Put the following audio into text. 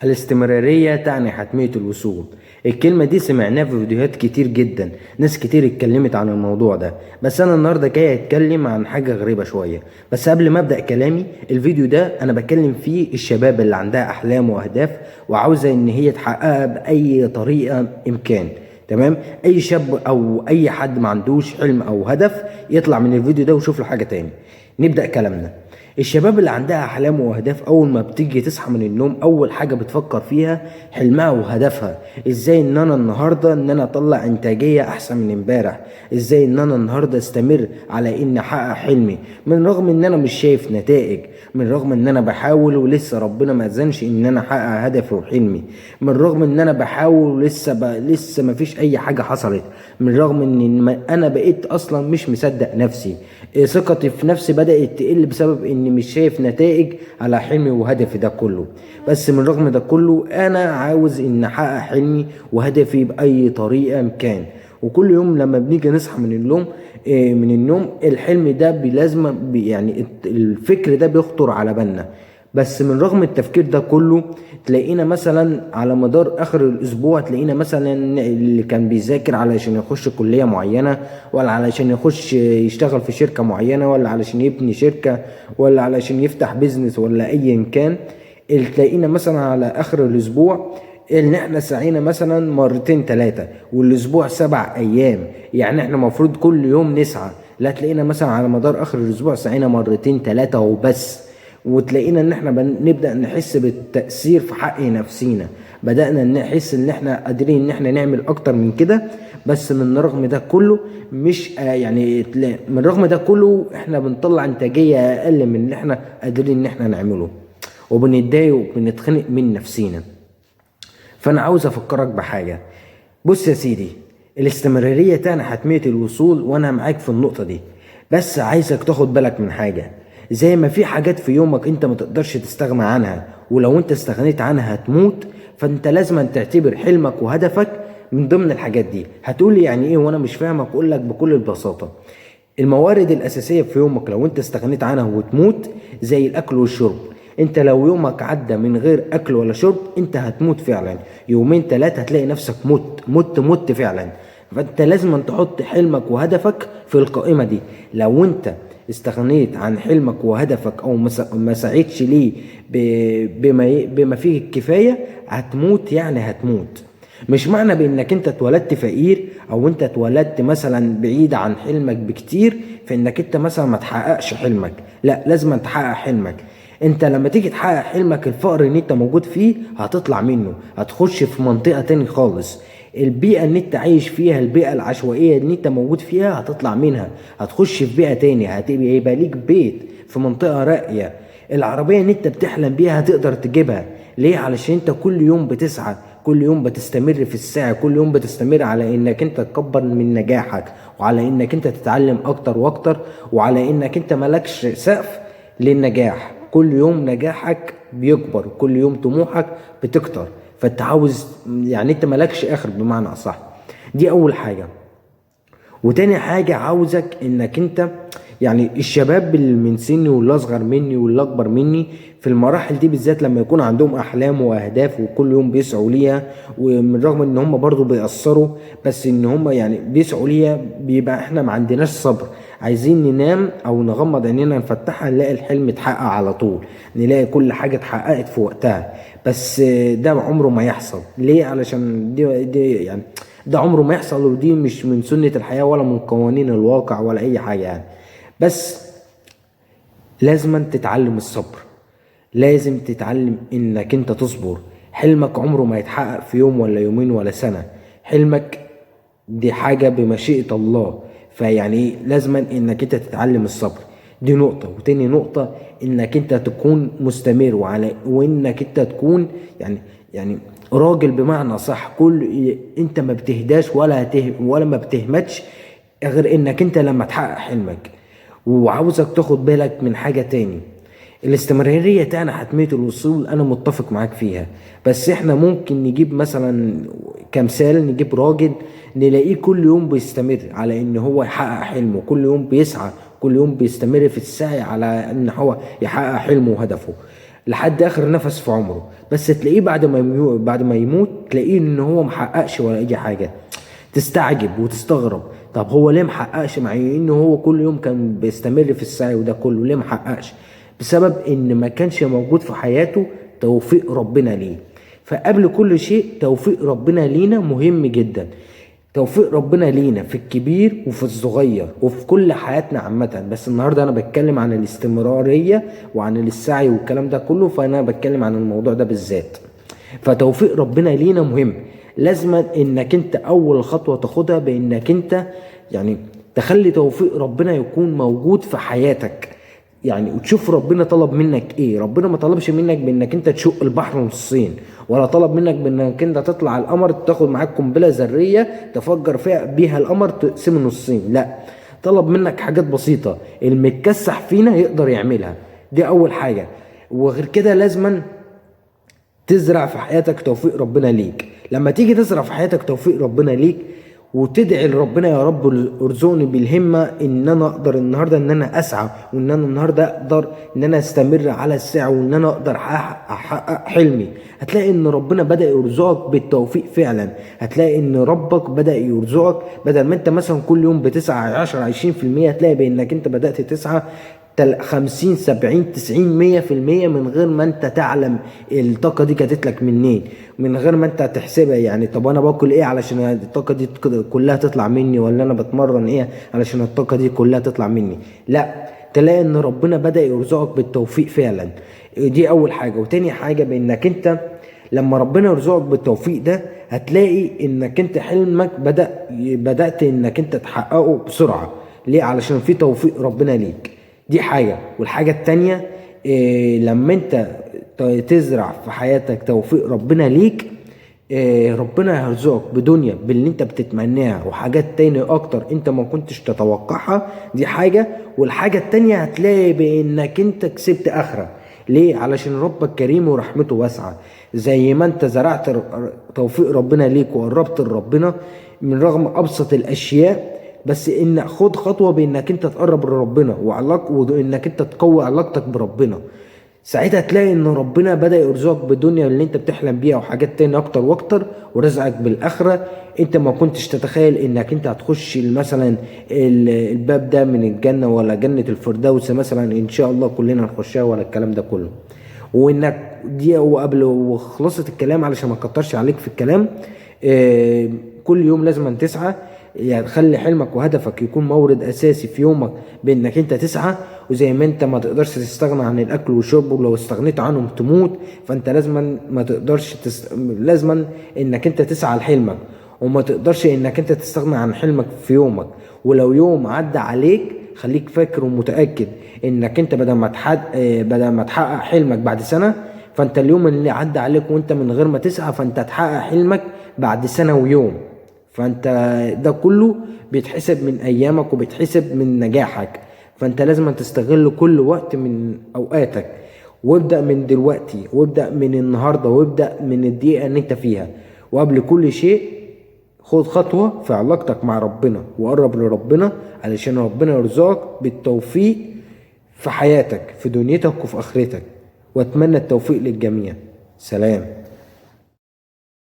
الاستمرارية تعني حتمية الوصول. الكلمة دي سمعناها في فيديوهات كتير جدا، ناس كتير اتكلمت عن الموضوع ده. بس انا النهاردة جاي اتكلم عن حاجة غريبة شوية. بس قبل ما ابدأ كلامي، الفيديو ده انا بكلم فيه الشباب اللي عندها احلام واهداف وعاوزة ان هي تحققها باي طريقة امكان. تمام، اي شاب او اي حد ما عندوش حلم او هدف يطلع من الفيديو ده ويشوف له حاجة تاني. نبدأ كلامنا. الشباب اللي عندها احلام واهداف اول ما بتيجي تصحى من النوم اول حاجه بتفكر فيها حلمها وهدفها. ازاي ان انا النهارده ان انا اطلع انتاجيه احسن من امبارح، ازاي ان انا النهارده استمر على ان احقق حلمي من رغم ان انا مش شايف نتائج، من رغم ان انا بحاول ولسه ربنا ما اذنش ان انا احقق هدفي وحلمي، من رغم ان انا بحاول لسه ما فيش اي حاجه حصلت، من رغم ان انا بقيت اصلا مش مصدق نفسي. ثقتي في نفسي بدأت تقل بسبب اني مش شايف نتائج على حلمي وهدفي ده كله. بس من رغم ده كله انا عاوز ان احقق حلمي وهدفي بأي طريقة كان. وكل يوم لما بنيجي نصحى من النوم الحلم ده بلازمة يعني الفكر ده بيخطر على بالنا. بس من رغم التفكير ده كله تلاقينا مثلا على مدار اخر الاسبوع تلاقينا مثلا اللي كان بيذاكر علشان يخش كلية معينة، ولا علشان يخش يشتغل في شركة معينة، ولا علشان يبني شركة، ولا علشان يفتح بيزنس، ولا ايا كان. اللي تلاقينا مثلا على اخر الاسبوع ان احنا سعينا مثلا مرتين ثلاثة، والاسبوع 7 ايام، يعني احنا المفروض كل يوم نسعى. لا، تلاقينا مثلا على مدار اخر الاسبوع سعينا مرتين ثلاثة وبس. وتلاقينا ان احنا نبدأ نحس بالتأثير في حق نفسينا، بدأنا نحس ان احنا قادرين ان احنا نعمل اكتر من كده. بس من رغم ده كله مش من رغم ده كله احنا بنطلع انتاجية اقل من اللي احنا قادرين ان احنا نعمله، وبنتضايق وبنتخنق من نفسينا. فانا عاوز افكرك بحاجة. بص يا سيدي، الاستمرارية تعني حتمية الوصول وانا معاك في النقطة دي. بس عايزك تاخد بالك من حاجة. زي ما في حاجات في يومك انت ما تقدرش تستغنى عنها، ولو انت استغنيت عنها هتموت، فانت لازم تعتبر حلمك وهدفك من ضمن الحاجات دي. هتقولي يعني ايه وانا مش فاهمك؟ اقول لك بكل البساطة. الموارد الأساسية في يومك لو انت استغنيت عنها وتموت زي الأكل والشرب. انت لو يومك عدى من غير أكل ولا شرب انت هتموت فعلا، يومين 3 هتلاقي نفسك مت فعلا. فانت لازم أن تحط حلمك وهدفك في القائمة دي. لو انت استغنيت عن حلمك وهدفك او ما سعيتش ليه بما فيه الكفاية هتموت، يعني هتموت. مش معنى بانك انت اتولدت فقير او انت اتولدت مثلا بعيد عن حلمك بكتير فانك انت مثلا ما تحققش حلمك. لا، لازم تحقق حلمك. انت لما تيجي تحقق حلمك الفقر اللي انت موجود فيه هتطلع منه، هتخش في منطقة تاني خالص. البيئة اللي انت عايش فيها، البيئة العشوائية اللي انت موجود فيها هتطلع منها، هتخش في بيئة تاني، يبقى ليك بيت في منطقة راقية. العربية اللي انت بتحلم بيها هتقدر تجيبها. ليه؟ علشان انت كل يوم بتسعى، كل يوم بتستمر في السعي، كل يوم بتستمر على انك انت تكبر من نجاحك، وعلى انك انت تتعلم اكتر واكتر، وعلى انك انت ملكش سقف للنجاح. كل يوم نجاحك بيكبر، كل يوم طموحك بتكتر. فانت عاوز يعني انت ملكش اخر بمعنى اصح. دي اول حاجة. وتاني حاجة عاوزك انك انت يعني الشباب اللي من سني واللي اصغر مني واللي اكبر مني في المراحل دي بالذات لما يكون عندهم احلام واهداف وكل يوم بيسعوا ليها، ومن رغم ان هم برضو بيأثروا بس ان هم يعني بيسعوا ليها، بيبقى احنا ما عندناش صبر. عايزين ننام او نغمض عينينا نفتحها نلاقي الحلم اتحقق على طول، نلاقي كل حاجة اتحققت في وقتها. بس ده عمره ما يحصل. ليه؟ علشان دي يعني ده عمره ما يحصل، ودي مش من سنة الحياة ولا من قوانين الواقع ولا أي حاجة يعني. بس لازم تتعلم الصبر، لازم تتعلم انك انت تصبر. حلمك عمره ما يتحقق في يوم ولا يومين ولا سنة. حلمك دي حاجة بمشيئة الله، فيعني لازم انك انت تتعلم الصبر. دي نقطة. وتاني نقطة انك انت تكون مستمر وانك انت تكون يعني راجل بمعنى صح. انت ما بتهداش ولا ما بتهمتش غير انك انت لما تحقق حلمك. وعاوزك تاخد بالك من حاجة تاني. الاستمرارية تعني حتمية الوصول، أنا متفق معاك فيها. بس إحنا ممكن نجيب مثلا كمثال، نجيب راجل نلاقيه كل يوم بيستمر على إن هو يحقق حلمه، كل يوم بيسعى، كل يوم بيستمر في السعي على إن هو يحقق حلمه وهدفه. لحد اخر نفس في عمره، بس تلاقيه بعد ما يموت تلاقيه ان هو محققش ولا اي حاجه. تستعجب وتستغرب، طب هو ليه محققش مع انه هو كل يوم كان بيستمر في السعي وده كله؟ ليه محققش؟ بسبب ان ما كانش موجود في حياته توفيق ربنا ليه. فقبل كل شيء توفيق ربنا لينا مهم جدا. توفيق ربنا لينا في الكبير وفي الصغير وفي كل حياتنا عامة، بس النهاردة أنا بتكلم عن الاستمرارية وعن السعي والكلام ده كله، فأنا بتكلم عن الموضوع ده بالذات. فتوفيق ربنا لينا مهم. لازم انك انت اول خطوة تاخدها بانك انت يعني تخلي توفيق ربنا يكون موجود في حياتك. يعني وتشوف ربنا طلب منك ايه. ربنا ما طلبش منك بانك انت تشق البحر نصين، ولا طلب منك بانك انت تطلع على القمر تاخد معاك قنبله ذريه تفجر فيها بيها القمر تقسمه نصين. لا، طلب منك حاجات بسيطه المتكسح فينا يقدر يعملها. دي اول حاجه. وغير كده لازما تزرع في حياتك توفيق ربنا ليك. لما تيجي تزرع في حياتك توفيق ربنا ليك وتدعي لربنا يا رب ارزقني بالهمه ان انا اقدر النهارده ان انا اسعى، وان انا النهارده اقدر ان انا استمر على السعي، وان انا اقدر احقق حلمي، هتلاقي ان ربنا بدا يرزقك بالتوفيق فعلا. هتلاقي ان ربك بدا يرزقك، بدل ما انت مثلا كل يوم بتسعى 10 20%، هتلاقي بانك انت بدات تسعى 50 70 90 100% من غير ما انت تعلم الطاقه دي جات لك منين، من غير ما انت تحسبها. يعني طب انا باكل ايه علشان الطاقه دي كلها تطلع مني، ولا انا بتمرن ايه علشان الطاقه دي كلها تطلع مني؟ لا، تلاقي ان ربنا بدأ يرزقك بالتوفيق فعلا. دي اول حاجه. وتاني حاجه بانك انت لما ربنا يرزقك بالتوفيق ده هتلاقي انك انت حلمك بدأت انك انت تحققه بسرعه. ليه؟ علشان في توفيق ربنا ليك. دي حاجة. والحاجة التانية لما انت تزرع في حياتك توفيق ربنا ليك، ربنا هيرزقك بدنيا باللي انت بتتمناها وحاجات تانية اكتر انت ما كنتش تتوقعها. دي حاجة. والحاجة التانية هتلاقي بانك انت كسبت اخرة. ليه؟ علشان ربك كريم ورحمته واسعة. زي ما انت زرعت توفيق ربنا ليك وقربت لربنا من رغم ابسط الاشياء، بس ان خد خطوه بانك انت تقرب لربنا وانك انت تقوي علاقتك بربنا. ساعتها تلاقي ان ربنا بدا يرزقك بالدنيا اللي انت بتحلم بيها وحاجات تاني اكتر واكتر، ورزقك بالاخره انت ما كنتش تتخيل انك انت هتخش مثلا الباب ده من الجنه، ولا جنه الفردوس مثلا ان شاء الله كلنا نخشها، ولا الكلام ده كله. وانك دي وقبل وخلصت الكلام علشان ما اكترش عليك في الكلام، كل يوم لازم تسعى. يعني خلي حلمك وهدفك يكون مورد اساسي في يومك بانك انت تسعى. وزي ما انت ما تقدرش تستغنى عن الاكل والشرب، ولو استغنيت عنهم تموت، فانت لازما ما تقدرش لازما انك انت تسعى لحلمك، وما تقدرش انك انت تستغنى عن حلمك في يومك. ولو يوم عدى عليك خليك فاكر ومتاكد انك انت بدل ما تحقق حلمك بعد سنه، فانت اليوم اللي عدى عليك وانت من غير ما تسعى فانت تحقق حلمك بعد سنه ويوم. فانت ده كله بيتحسب من ايامك وبيتحسب من نجاحك. فانت لازم تستغل كل وقت من اوقاتك، وابدأ من دلوقتي، وابدأ من النهاردة، وابدأ من الدقيقة اللي انت فيها. وقبل كل شيء خد خطوة في علاقتك مع ربنا وقرب لربنا علشان ربنا يرزقك بالتوفيق في حياتك في دنيتك وفي اخرتك. واتمنى التوفيق للجميع. سلام.